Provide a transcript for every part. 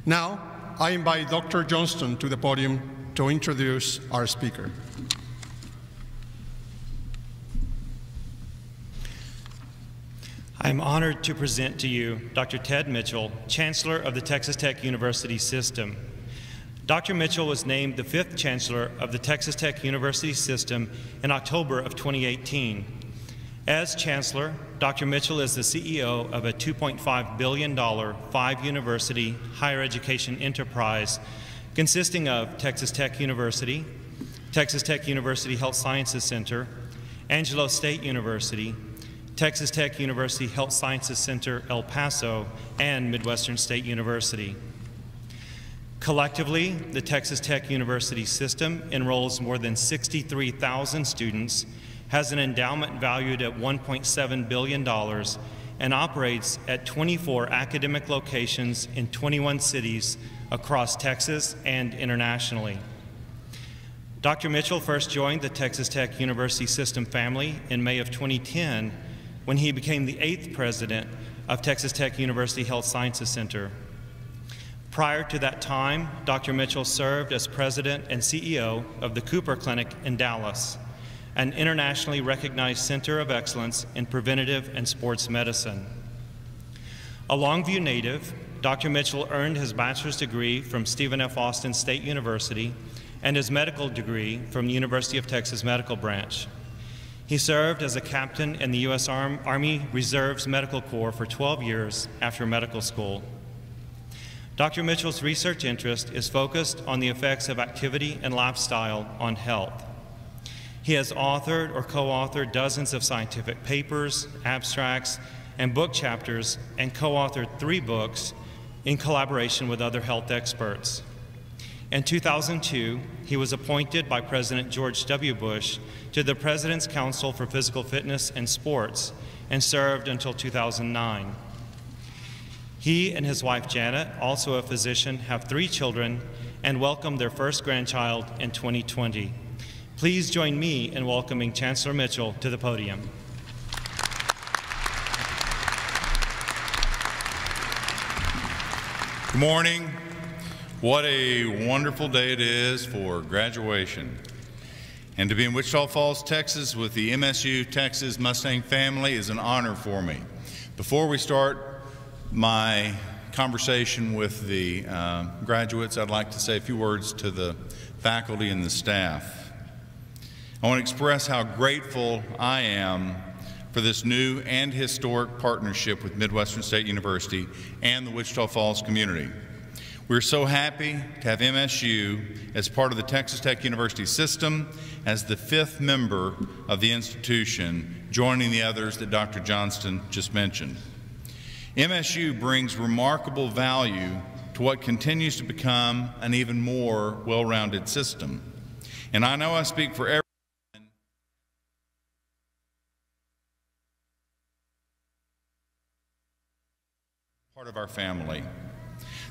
Now, I invite Dr. Johnston to the podium to introduce our speaker. I'm honored to present to you Dr. Ted Mitchell, Chancellor of the Texas Tech University System. Dr. Mitchell was named the 5th Chancellor of the Texas Tech University System in October of 2018. As Chancellor, Dr. Mitchell is the CEO of a $2.5 billion 5-university higher education enterprise consisting of Texas Tech University, Texas Tech University Health Sciences Center, Angelo State University, Texas Tech University Health Sciences Center, El Paso, and Midwestern State University. Collectively, the Texas Tech University system enrolls more than 63,000 students, has an endowment valued at $1.7 billion, and operates at 24 academic locations in 21 cities across Texas and internationally. Dr. Mitchell first joined the Texas Tech University system family in May of 2010 when he became the 8th president of Texas Tech University Health Sciences Center. Prior to that time, Dr. Mitchell served as president and CEO of the Cooper Clinic in Dallas, an internationally recognized center of excellence in preventative and sports medicine. A Longview native, Dr. Mitchell earned his bachelor's degree from Stephen F. Austin State University and his medical degree from the University of Texas Medical Branch. He served as a captain in the U.S. Army Reserve's Medical Corps for 12 years after medical school. Dr. Mitchell's research interest is focused on the effects of activity and lifestyle on health. He has authored or co-authored dozens of scientific papers, abstracts, and book chapters, and co-authored 3 books in collaboration with other health experts. In 2002, he was appointed by President George W. Bush to the President's Council for Physical Fitness and Sports and served until 2009. He and his wife Janet, also a physician, have 3 children and welcomed their first grandchild in 2020. Please join me in welcoming Chancellor Mitchell to the podium. Good morning. What a wonderful day it is for graduation. And to be in Wichita Falls, Texas with the MSU Texas Mustang family is an honor for me. Before we start my conversation with the graduates, I'd like to say a few words to the faculty and the staff. I want to express how grateful I am for this new and historic partnership with Midwestern State University and the Wichita Falls community. We're so happy to have MSU as part of the Texas Tech University system as the 5th member of the institution, joining the others that Dr. Johnston just mentioned. MSU brings remarkable value to what continues to become an even more well-rounded system. And I know I speak for everyone. Part of our family.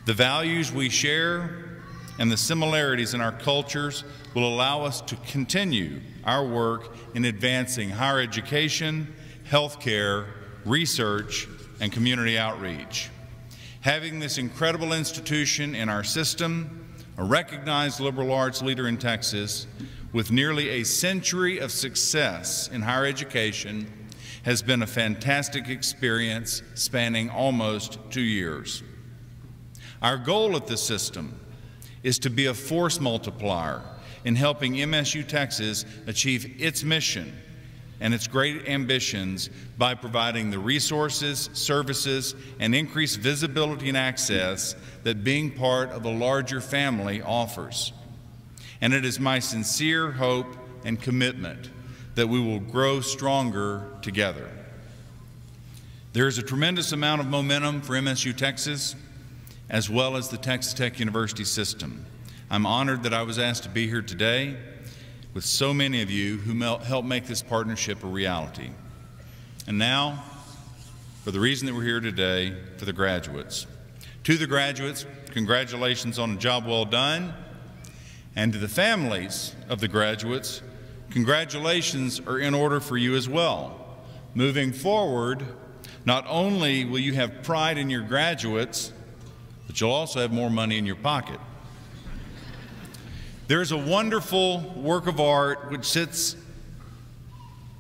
The values we share and the similarities in our cultures will allow us to continue our work in advancing higher education, healthcare, research, and community outreach. Having this incredible institution in our system, a recognized liberal arts leader in Texas, with nearly a century of success in higher education, has been a fantastic experience spanning almost 2 years. Our goal at the system is to be a force multiplier in helping MSU Texas achieve its mission and its great ambitions by providing the resources, services, and increased visibility and access that being part of a larger family offers. And it is my sincere hope and commitment that we will grow stronger together. There is a tremendous amount of momentum for MSU Texas, as well as the Texas Tech University system. I'm honored that I was asked to be here today with so many of you who helped make this partnership a reality. And now, for the reason that we're here today, for the graduates. To the graduates, congratulations on a job well done. And to the families of the graduates, congratulations are in order for you as well. Moving forward, not only will you have pride in your graduates, but you'll also have more money in your pocket. There's a wonderful work of art which sits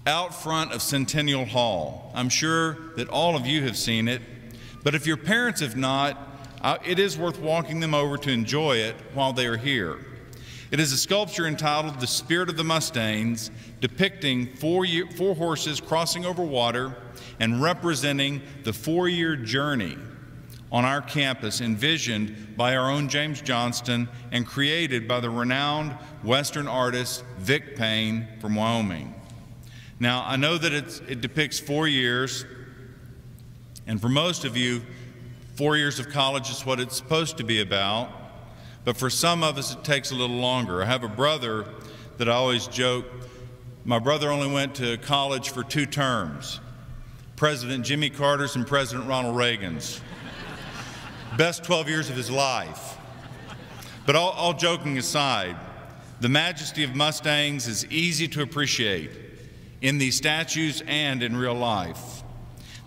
out front of Centennial Hall. I'm sure that all of you have seen it, but if your parents have not, it is worth walking them over to enjoy it while they are here. It is a sculpture entitled The Spirit of the Mustangs, depicting four horses crossing over water and representing the 4-year journey on our campus, envisioned by our own James Johnston and created by the renowned Western artist Vic Payne from Wyoming. Now, I know that it depicts 4 years, and for most of you, 4 years of college is what it's supposed to be about, but for some of us it takes a little longer. I have a brother that I always joke, my brother only went to college for 2 terms, President Jimmy Carter's and President Ronald Reagan's. Best 12 years of his life. But all joking aside, the majesty of Mustangs is easy to appreciate in these statues and in real life.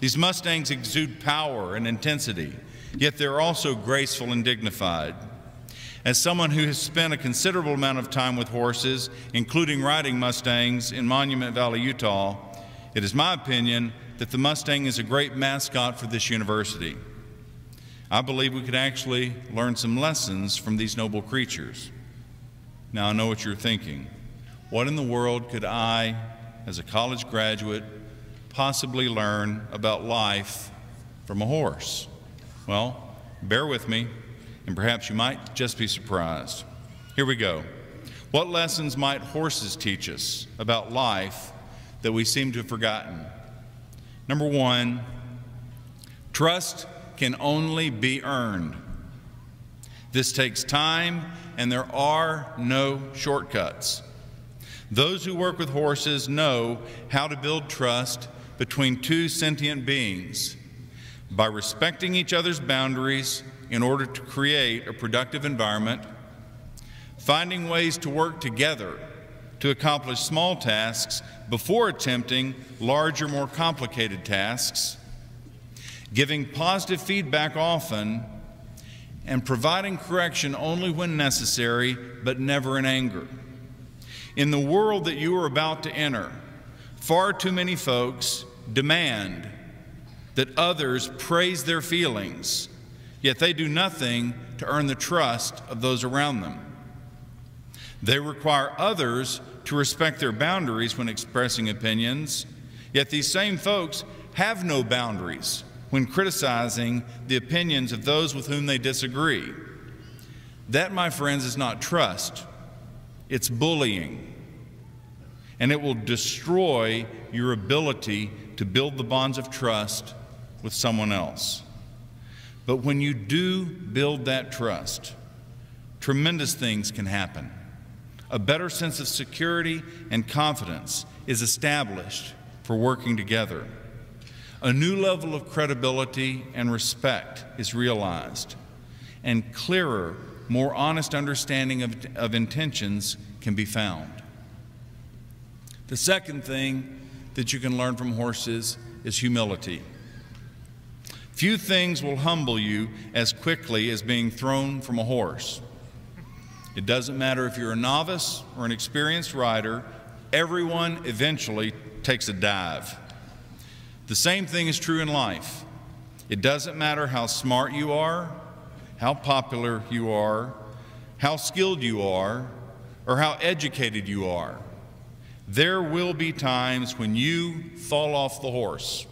These Mustangs exude power and intensity, yet they're also graceful and dignified. As someone who has spent a considerable amount of time with horses, including riding Mustangs in Monument Valley, Utah, it is my opinion that the Mustang is a great mascot for this university. I believe we could actually learn some lessons from these noble creatures. Now, I know what you're thinking. What in the world could I, as a college graduate, possibly learn about life from a horse? Well, bear with me, and perhaps you might just be surprised. Here we go. What lessons might horses teach us about life that we seem to have forgotten? Number 1, trust can only be earned. This takes time, and there are no shortcuts. Those who work with horses know how to build trust between 2 sentient beings by respecting each other's boundaries in order to create a productive environment, finding ways to work together to accomplish small tasks before attempting larger, more complicated tasks, giving positive feedback often, and providing correction only when necessary, but never in anger. In the world that you are about to enter, far too many folks demand that others praise their feelings, yet they do nothing to earn the trust of those around them. They require others to respect their boundaries when expressing opinions, yet these same folks have no boundaries when criticizing the opinions of those with whom they disagree. That, my friends, is not trust. It's bullying. And it will destroy your ability to build the bonds of trust with someone else. But when you do build that trust, tremendous things can happen. A better sense of security and confidence is established for working together. A new level of credibility and respect is realized, and clearer, more honest understanding of intentions can be found. The second thing that you can learn from horses is humility. Few things will humble you as quickly as being thrown from a horse. It doesn't matter if you're a novice or an experienced rider, everyone eventually takes a dive. The same thing is true in life. It doesn't matter how smart you are, how popular you are, how skilled you are, or how educated you are. There will be times when you fall off the horse,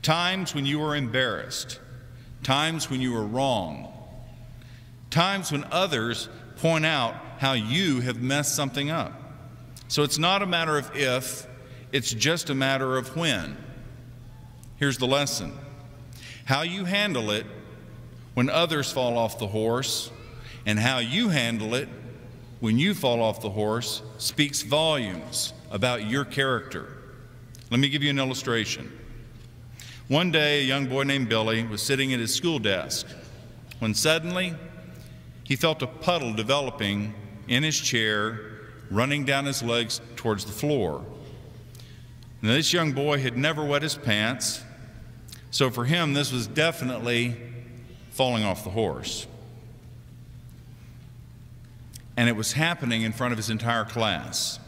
times when you are embarrassed, times when you are wrong, times when others point out how you have messed something up. So it's not a matter of if, it's just a matter of when. Here's the lesson. How you handle it when others fall off the horse and how you handle it when you fall off the horse speaks volumes about your character. Let me give you an illustration. One day, a young boy named Billy was sitting at his school desk when suddenly he felt a puddle developing in his chair, running down his legs towards the floor. Now, this young boy had never wet his pants, so for him this was definitely falling off the horse. And it was happening in front of his entire class.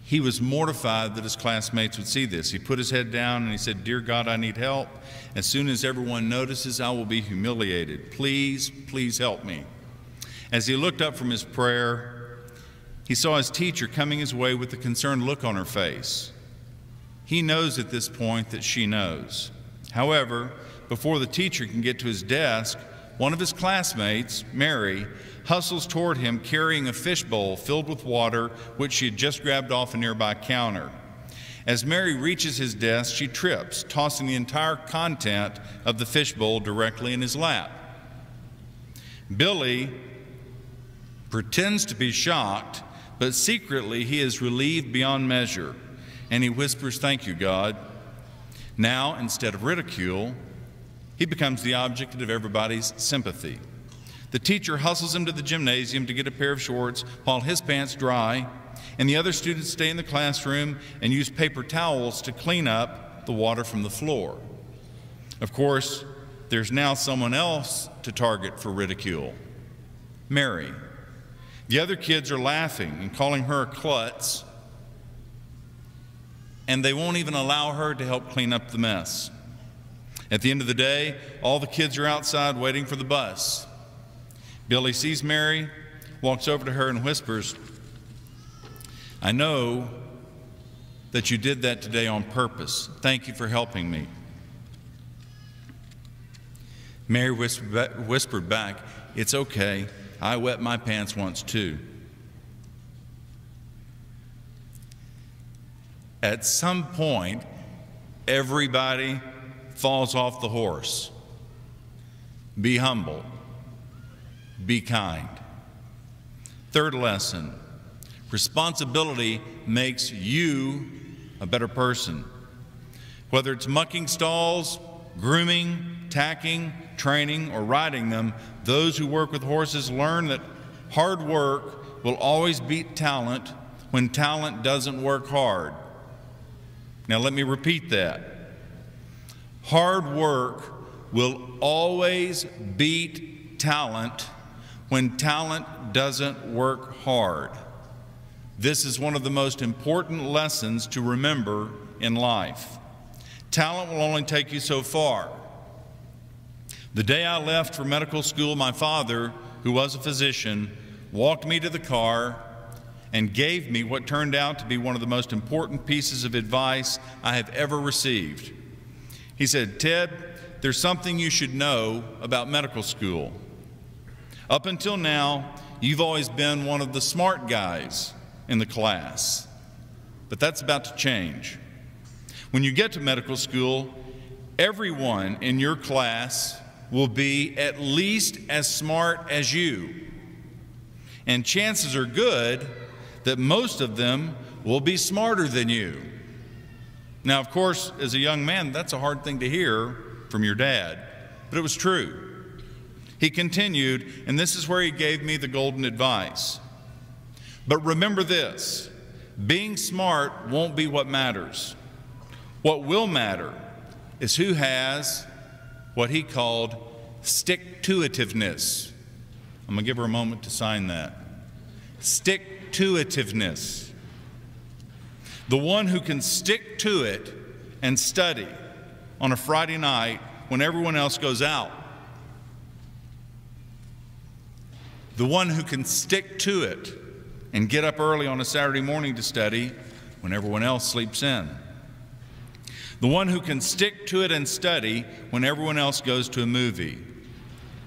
He was mortified that his classmates would see this. He put his head down and he said, "Dear God, I need help. As soon as everyone notices, I will be humiliated. Please, please help me." As he looked up from his prayer, he saw his teacher coming his way with a concerned look on her face. He knows at this point that she knows. However, before the teacher can get to his desk, one of his classmates, Mary, hustles toward him carrying a fishbowl filled with water which she had just grabbed off a nearby counter. As Mary reaches his desk, she trips, tossing the entire content of the fishbowl directly in his lap. Billy pretends to be shocked, but secretly he is relieved beyond measure, and he whispers, "Thank you, God." Now, instead of ridicule, he becomes the object of everybody's sympathy. The teacher hustles him to the gymnasium to get a pair of shorts while his pants dry, and the other students stay in the classroom and use paper towels to clean up the water from the floor. Of course, there's now someone else to target for ridicule: Mary. The other kids are laughing and calling her a klutz, and they won't even allow her to help clean up the mess. At the end of the day, all the kids are outside waiting for the bus. Billy sees Mary, walks over to her and whispers, "I know that you did that today on purpose. Thank you for helping me." Mary whispered back, "It's okay. I wet my pants once too." At some point, everybody falls off the horse. Be humble. Be kind. Third lesson: responsibility makes you a better person. Whether it's mucking stalls, grooming, tacking, training, or riding them, those who work with horses learn that hard work will always beat talent when talent doesn't work hard. Now let me repeat that. Hard work will always beat talent when talent doesn't work hard. This is one of the most important lessons to remember in life. Talent will only take you so far. The day I left for medical school, my father, who was a physician, walked me to the car and gave me what turned out to be one of the most important pieces of advice I have ever received. He said, "Ted, there's something you should know about medical school. Up until now, you've always been one of the smart guys in the class, but that's about to change. When you get to medical school, everyone in your class will be at least as smart as you, and chances are good that most of them will be smarter than you." Now, of course, as a young man, that's a hard thing to hear from your dad, but it was true. He continued, and this is where he gave me the golden advice. "But remember this, being smart won't be what matters. What will matter is who has what he called stick-to-itiveness." I'm going to give her a moment to sign that. Stick-to-itiveness. The one who can stick to it and study on a Friday night when everyone else goes out. The one who can stick to it and get up early on a Saturday morning to study when everyone else sleeps in. The one who can stick to it and study when everyone else goes to a movie.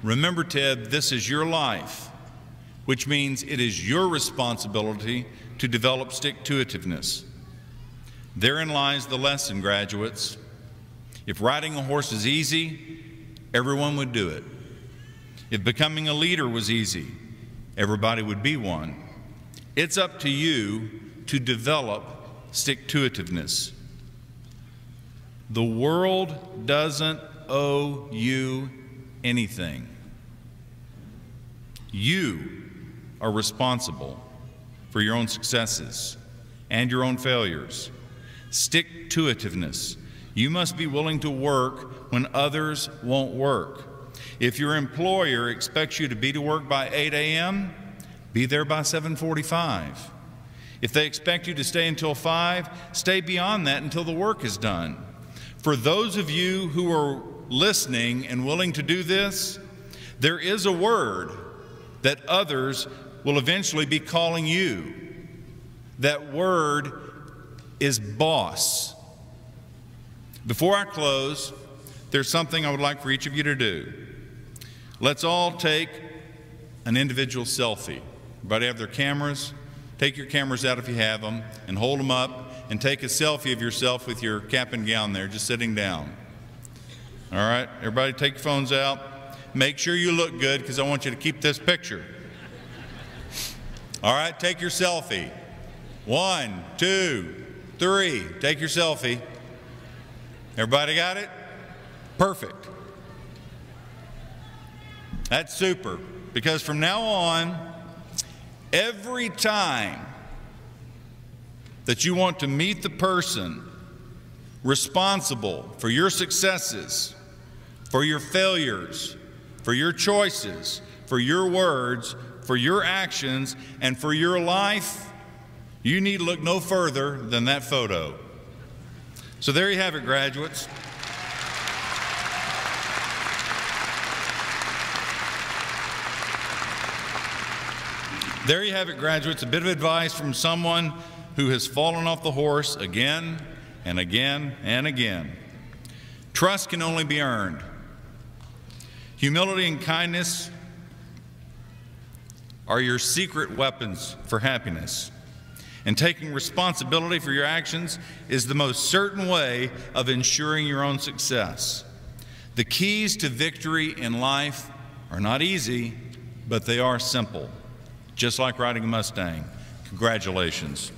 Remember, Ted, this is your life, which means it is your responsibility to develop stick-to-itiveness. Therein lies the lesson, graduates. If riding a horse is easy, everyone would do it. If becoming a leader was easy, everybody would be one. It's up to you to develop stick-to-itiveness. The world doesn't owe you anything. You are responsible for your own successes and your own failures. Stick-to-itiveness. You must be willing to work when others won't work. If your employer expects you to be to work by 8 a.m., be there by 7:45. If they expect you to stay until 5, stay beyond that until the work is done. For those of you who are listening and willing to do this, there is a word that others will eventually be calling you. That word is boss. Before I close, there's something I would like for each of you to do. Let's all take an individual selfie. Everybody have their cameras? Take your cameras out if you have them and hold them up and take a selfie of yourself with your cap and gown there, just sitting down. All right, everybody take your phones out. Make sure you look good because I want you to keep this picture. All right, take your selfie. 1, 2, 3. Take your selfie. Everybody got it? Perfect. That's super, because from now on, every time that you want to meet the person responsible for your successes, for your failures, for your choices, for your words, for your actions, and for your life, you need to look no further than that photo. So there you have it, graduates. There you have it, graduates, a bit of advice from someone who has fallen off the horse again and again and again. Trust can only be earned. Humility and kindness are your secret weapons for happiness. And taking responsibility for your actions is the most certain way of ensuring your own success. The keys to victory in life are not easy, but they are simple. Just like riding a Mustang. Congratulations.